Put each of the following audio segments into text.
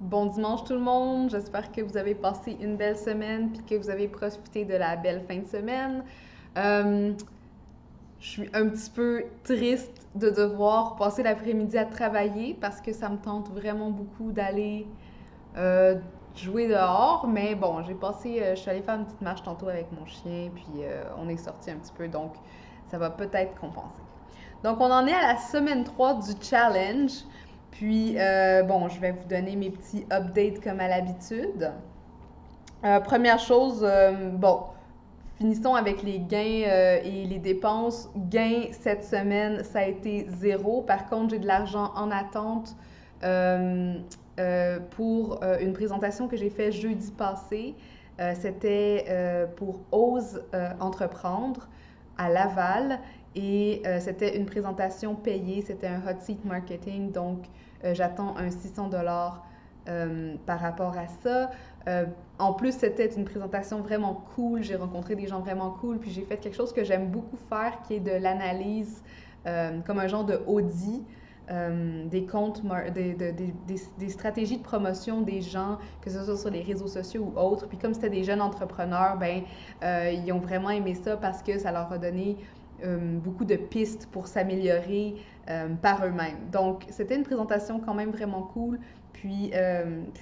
Bon dimanche tout le monde, j'espère que vous avez passé une belle semaine puis que vous avez profité de la belle fin de semaine. Euh, je suis un petit peu triste de devoir passer l'après-midi à travailler parce que ça me tente vraiment beaucoup d'aller euh, jouer dehors. Mais bon, je suis allée faire une petite marche tantôt avec mon chien puis on est sorti un petit peu donc ça va peut-être compenser. Donc, on en est à la semaine 3 du challenge. Puis, bon, je vais vous donner mes petits updates comme à l'habitude. Première chose, bon, finissons avec les gains et les dépenses. Gains cette semaine, ça a été zéro. Par contre, j'ai de l'argent en attente euh, pour une présentation que j'ai faite jeudi passé. C'était pour Ose entreprendre à Laval et c'était une présentation payée, c'était un hot seat marketing, donc j'attends un 600 dollars par rapport à ça. Euh, En plus, c'était une présentation vraiment cool. J'ai rencontré des gens vraiment cool. Puis j'ai fait quelque chose que j'aime beaucoup faire, qui est de l'analyse, comme un genre de audit des comptes, des stratégies de promotion des gens, que ce soit sur les réseaux sociaux ou autres. Puis comme c'était des jeunes entrepreneurs, ben ils ont vraiment aimé ça parce que ça leur a donné beaucoup de pistes pour s'améliorer par eux-mêmes. Donc, c'était une présentation quand même vraiment cool. Puis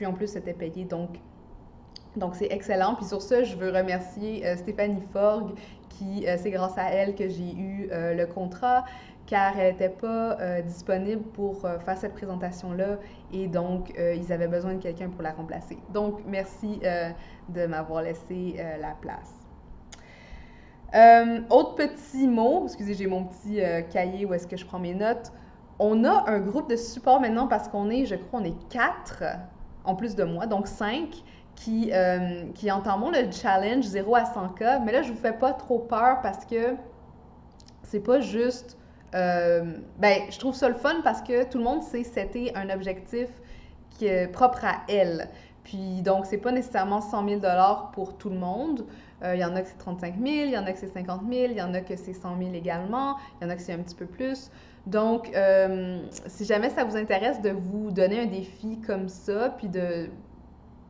en plus, c'était payé. Donc, c'est excellent. Puis sur ça, je veux remercier Stéphanie Forgue, qui c'est grâce à elle que j'ai eu le contrat, car elle n'était pas disponible pour faire cette présentation-là. Et donc, ils avaient besoin de quelqu'un pour la remplacer. Donc, merci de m'avoir laissé la place. Autre petit mot, excusez, j'ai mon petit cahier où est-ce que je prends mes notes. On a un groupe de support maintenant parce qu'on est, je crois, on est quatre, en plus de moi, donc cinq, qui entamons le challenge 0 à 100K. Mais là, je vous fais pas trop peur parce que c'est pas juste. Ben, je trouve ça le fun parce que tout le monde sait c'était un objectif qui est propre à elle. Puis donc, c'est pas nécessairement 100 000 $ pour tout le monde. Il y en a que c'est 35 000, il y en a que c'est 50 000, il y en a que c'est 100 000 également, il y en a que c'est un petit peu plus. Donc, si jamais ça vous intéresse de vous donner un défi comme ça, puis de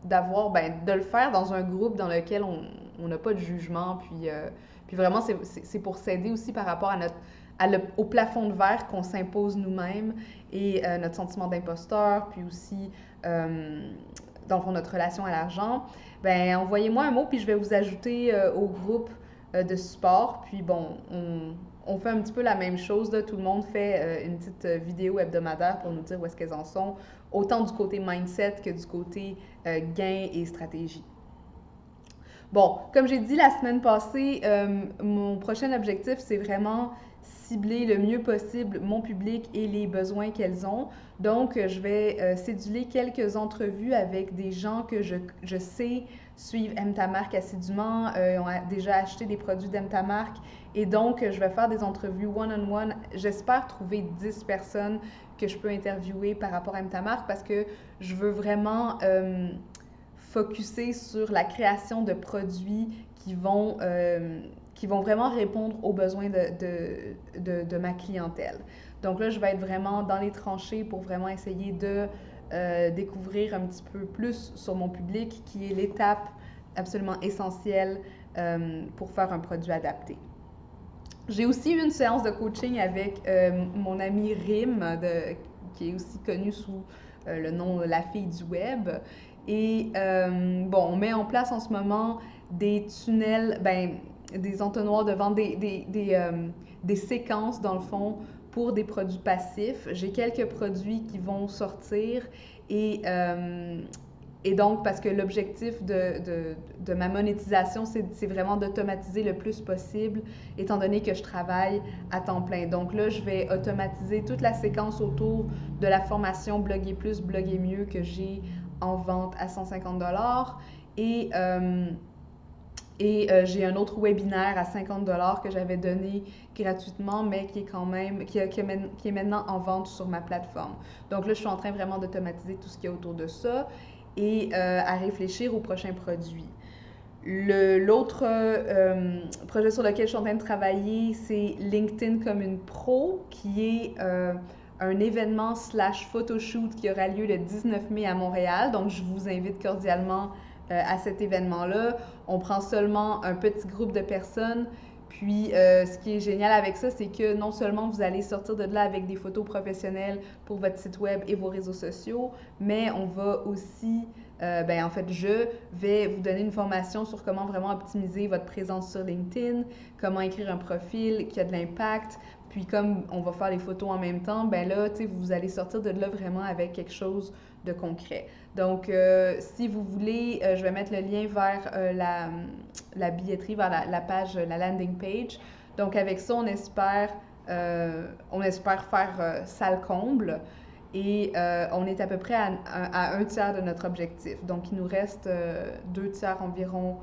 le faire dans un groupe dans lequel on n'a pas de jugement, puis vraiment, c'est pour s'aider aussi par rapport au plafond de verre qu'on s'impose nous-mêmes et notre sentiment d'imposteur, puis aussi, dans le fond, notre relation à l'argent. Ben, envoyez-moi un mot, puis je vais vous ajouter au groupe de support. Puis bon, on fait un petit peu la même chose, là. Tout le monde fait une petite vidéo hebdomadaire pour nous dire où est-ce qu'elles en sont, autant du côté mindset que du côté gain et stratégie. Bon, comme j'ai dit la semaine passée, mon prochain objectif, c'est vraiment cibler le mieux possible mon public et les besoins qu'elles ont. Donc, je vais céduler quelques entrevues avec des gens que je sais suivent Aime ta marque assidûment, ont déjà acheté des produits d'Aime ta marque. Et donc, je vais faire des entrevues one-on-one. J'espère trouver 10 personnes que je peux interviewer par rapport à Aime ta marque parce que je veux vraiment focuser sur la création de produits qui vont vraiment répondre aux besoins de ma clientèle. Donc là, je vais être vraiment dans les tranchées pour vraiment essayer de découvrir un petit peu plus sur mon public, qui est l'étape absolument essentielle pour faire un produit adapté. J'ai aussi eu une séance de coaching avec mon amie Rim, qui est aussi connue sous le nom La fille du web. Et bon, on met en place en ce moment des tunnels, ben, des entonnoirs de vente, des séquences dans le fond pour des produits passifs. J'ai quelques produits qui vont sortir et et donc, parce que l'objectif de ma monétisation, c'est vraiment d'automatiser le plus possible, étant donné que je travaille à temps plein. Donc là, je vais automatiser toute la séquence autour de la formation Bloguer plus, Bloguer mieux que j'ai en vente à 150 dollars. J'ai un autre webinaire à 50 dollars que j'avais donné gratuitement, mais qui est quand même, qui est maintenant en vente sur ma plateforme. Donc là, je suis en train vraiment d'automatiser tout ce qu'il y a autour de ça et à réfléchir aux prochains produits. L'autre projet sur lequel je suis en train de travailler, c'est LinkedIn comme une pro, qui est un événement / photoshoot qui aura lieu le 19 mai à Montréal. Donc, je vous invite cordialement à cet événement-là. On prend seulement un petit groupe de personnes. Puis, ce qui est génial avec ça, c'est que non seulement vous allez sortir de là avec des photos professionnelles pour votre site web et vos réseaux sociaux, mais on va aussi, en fait, je vais vous donner une formation sur comment vraiment optimiser votre présence sur LinkedIn, comment écrire un profil qui a de l'impact. Puis, comme on va faire les photos en même temps, ben là, tu sais, vous allez sortir de là vraiment avec quelque chose de concret. Donc, si vous voulez, je vais mettre le lien vers la billetterie, vers la page, la landing page. Donc, avec ça, on espère faire salle comble et on est à peu près à un tiers de notre objectif. Donc, il nous reste 2 tiers environ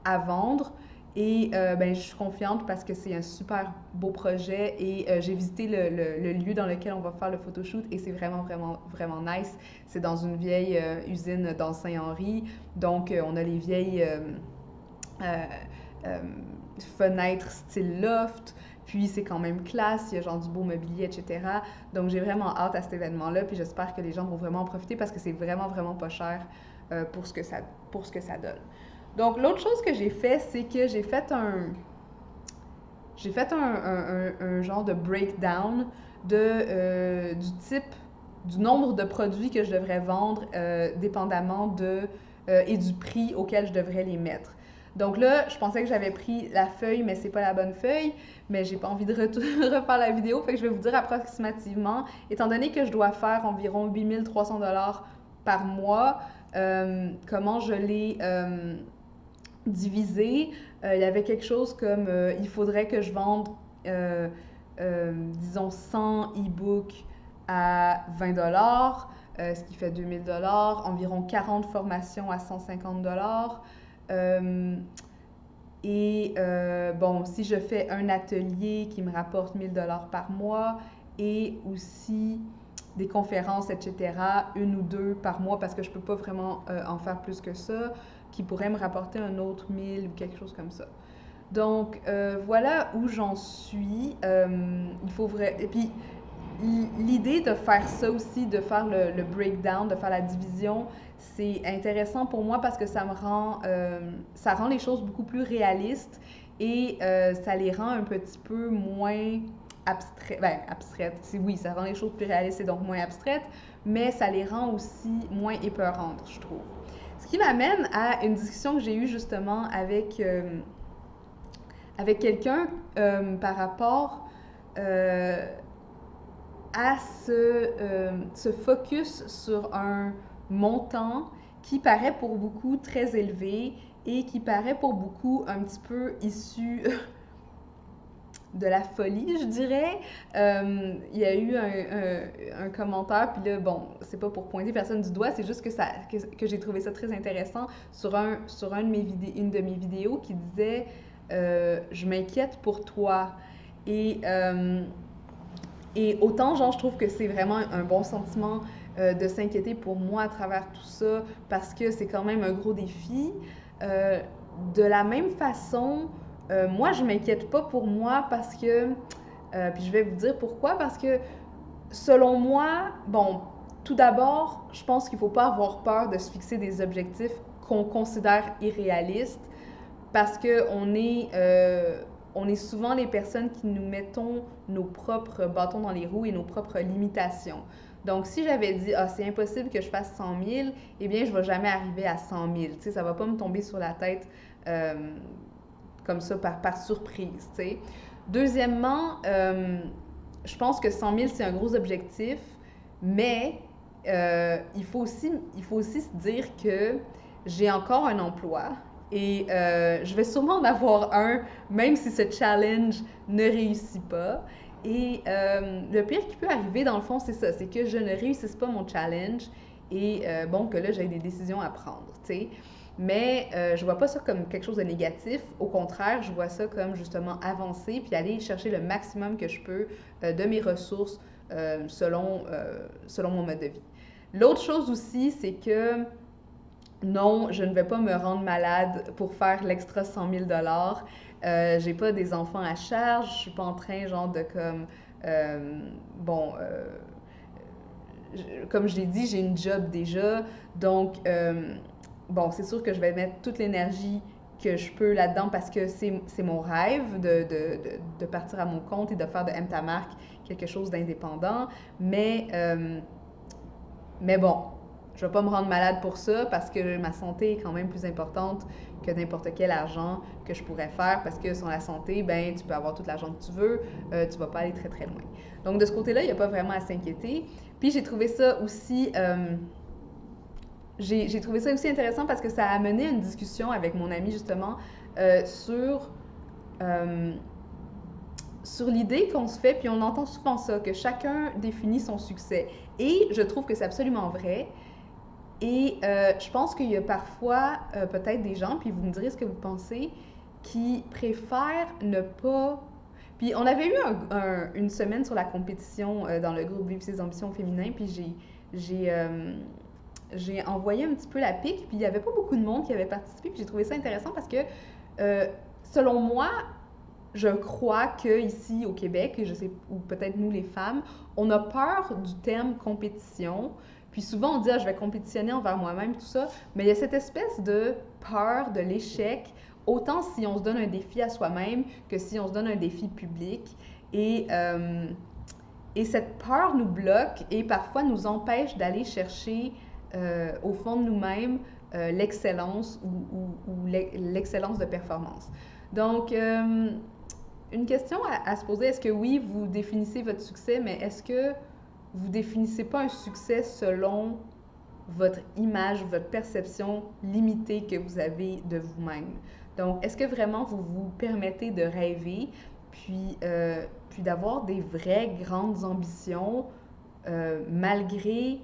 à vendre. Et je suis confiante parce que c'est un super beau projet et j'ai visité le lieu dans lequel on va faire le photoshoot et c'est vraiment, vraiment, vraiment nice. C'est dans une vieille usine dans Saint-Henri. Donc, on a les vieilles fenêtres style loft. Puis, c'est quand même classe. Il y a genre du beau mobilier, etc. Donc, j'ai vraiment hâte à cet événement-là. Puis, j'espère que les gens vont vraiment en profiter parce que c'est vraiment, vraiment pas cher pour ce que ça donne. Donc, l'autre chose que j'ai fait, c'est que j'ai fait un genre de breakdown du nombre de produits que je devrais vendre dépendamment et du prix auquel je devrais les mettre. Donc là, je pensais que j'avais pris la feuille, mais c'est pas la bonne feuille, mais j'ai pas envie de refaire la vidéo, fait que je vais vous dire approximativement, étant donné que je dois faire environ 8 300 $ par mois, comment je l'ai divisé. Il y avait quelque chose comme il faudrait que je vende disons 100 e-books à 20 $, ce qui fait 2000 $, environ 40 formations à 150 $. Bon, si je fais un atelier qui me rapporte 1000 $ par mois et aussi des conférences, etc., 1 ou 2 par mois parce que je peux pas vraiment en faire plus que ça, qui pourrait me rapporter un autre 1000 ou quelque chose comme ça. Donc, voilà où j'en suis. Il faut Et puis, l'idée de faire ça aussi, de faire le breakdown, de faire la division, c'est intéressant pour moi parce que ça rend les choses beaucoup plus réalistes et ça les rend un petit peu moins abstraites. Oui, ça rend les choses plus réalistes et donc moins abstraites, mais ça les rend aussi moins épeurantes, je trouve. Ce qui m'amène à une discussion que j'ai eue justement avec quelqu'un par rapport à ce focus sur un montant qui paraît pour beaucoup très élevé et qui paraît pour beaucoup un petit peu issu de la folie, je dirais. Il y a eu un commentaire, puis là, bon, c'est pas pour pointer personne du doigt, c'est juste que j'ai trouvé ça très intéressant sur une de mes vidéos qui disait je m'inquiète pour toi. Et autant, genre, je trouve que c'est vraiment un bon sentiment de s'inquiéter pour moi à travers tout ça, parce que c'est quand même un gros défi. De la même façon, moi, je m'inquiète pas pour moi parce que, puis je vais vous dire pourquoi, parce que selon moi, bon, tout d'abord, je pense qu'il faut pas avoir peur de se fixer des objectifs qu'on considère irréalistes, parce que on est souvent les personnes qui nous mettons nos propres bâtons dans les roues et nos propres limitations. Donc, si j'avais dit, ah, c'est impossible que je fasse 100 000, eh bien, je ne vais jamais arriver à 100 000. Tu sais, ça ne va pas me tomber sur la tête comme ça par surprise, tu sais. Deuxièmement, je pense que 100 000, c'est un gros objectif, mais il faut aussi se dire que j'ai encore un emploi et je vais sûrement en avoir un, même si ce challenge ne réussit pas. Et le pire qui peut arriver, dans le fond, c'est ça, c'est que je ne réussisse pas mon challenge et bon, que là, j'ai des décisions à prendre, tu sais. Mais je vois pas ça comme quelque chose de négatif. Au contraire, je vois ça comme justement avancer puis aller chercher le maximum que je peux de mes ressources selon mon mode de vie. L'autre chose aussi, c'est que non, je ne vais pas me rendre malade pour faire l'extra 100 000 $. J'ai pas des enfants à charge, je suis pas en train genre de comme comme je l'ai dit, j'ai une job déjà. Donc, bon, c'est sûr que je vais mettre toute l'énergie que je peux là-dedans parce que c'est mon rêve de partir à mon compte et de faire de M ta marque quelque chose d'indépendant. Mais bon, je ne vais pas me rendre malade pour ça parce que ma santé est quand même plus importante que n'importe quel argent que je pourrais faire parce que sans la santé, ben, tu peux avoir tout l'argent que tu veux, tu ne vas pas aller très très loin. Donc de ce côté-là, il n'y a pas vraiment à s'inquiéter. Puis j'ai trouvé ça aussi j'ai trouvé ça aussi intéressant parce que ça a amené à une discussion avec mon ami justement euh, sur, euh, sur l'idée qu'on se fait, puis on entend souvent ça, que chacun définit son succès. Et je trouve que c'est absolument vrai. Et je pense qu'il y a parfois peut-être des gens, puis vous me direz ce que vous pensez, qui préfèrent ne pas... Puis on avait eu une semaine sur la compétition dans le groupe Vive ses ambitions féminins, puis j'ai j'ai envoyé un petit peu la pique, puis il n'y avait pas beaucoup de monde qui avait participé, puis j'ai trouvé ça intéressant parce que, euh, selon moi, je crois qu'ici au Québec, et je sais, ou peut-être nous les femmes, on a peur du terme compétition. Puis souvent on dit ah, je vais compétitionner envers moi-même, tout ça, mais il y a cette espèce de peur de l'échec, autant si on se donne un défi à soi-même que si on se donne un défi public. Et, euh, et cette peur nous bloque et parfois nous empêche d'aller chercher au fond de nous-mêmes l'excellence ou l'excellence de performance. Donc, une question à se poser, est-ce que oui, vous définissez votre succès, mais est-ce que vous définissez pas un succès selon votre image, votre perception limitée que vous avez de vous-même? Donc, est-ce que vraiment vous vous permettez de rêver, puis d'avoir des vraies grandes ambitions malgré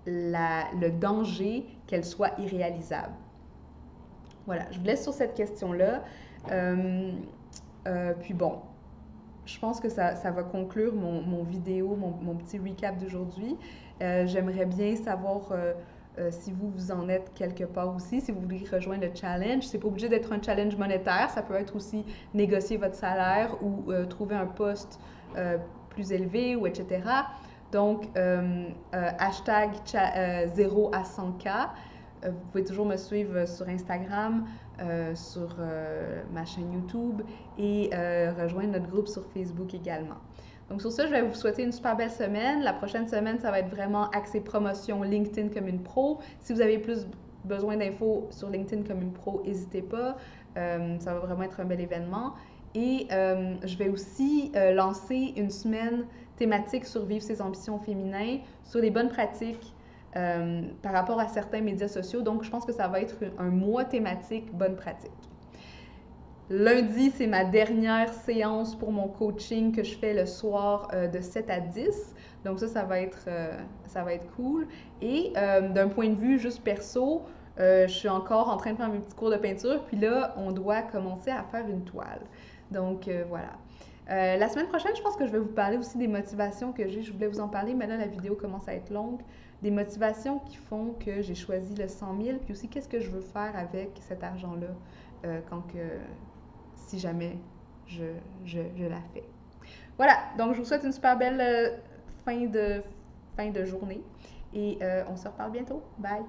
le danger qu'elles soient irréalisables? Voilà, je vous laisse sur cette question-là. Euh, puis bon, je pense que ça va conclure mon vidéo, mon petit recap d'aujourd'hui. J'aimerais bien savoir si vous en êtes quelque part aussi, si vous voulez rejoindre le challenge. C'est pas obligé d'être un challenge monétaire, ça peut être aussi négocier votre salaire ou trouver un poste plus élevé ou etc. Donc, hashtag 0 à 100K. Vous pouvez toujours me suivre sur Instagram, sur ma chaîne YouTube et rejoindre notre groupe sur Facebook également. Donc sur ça, je vais vous souhaiter une super belle semaine. La prochaine semaine, ça va être vraiment axé promotion LinkedIn comme une pro. Si vous avez plus besoin d'infos sur LinkedIn comme une pro, n'hésitez pas. Ça va vraiment être un bel événement. Et je vais aussi lancer une semaine thématique sur Vivre ses ambitions féminins, sur les bonnes pratiques par rapport à certains médias sociaux. Donc, je pense que ça va être un mois thématique bonne pratique. Lundi, c'est ma dernière séance pour mon coaching que je fais le soir de 7 à 10. Donc ça va être cool. Et d'un point de vue juste perso, je suis encore en train de faire mes petits cours de peinture. Puis là, on doit commencer à faire une toile. Donc voilà. La semaine prochaine, je pense que je vais vous parler aussi des motivations que j'ai. Je voulais vous en parler, mais là, la vidéo commence à être longue. Des motivations qui font que j'ai choisi le 100 000, puis aussi qu'est-ce que je veux faire avec cet argent-là si jamais je la fais. Voilà, donc je vous souhaite une super belle fin de journée et on se reparle bientôt. Bye!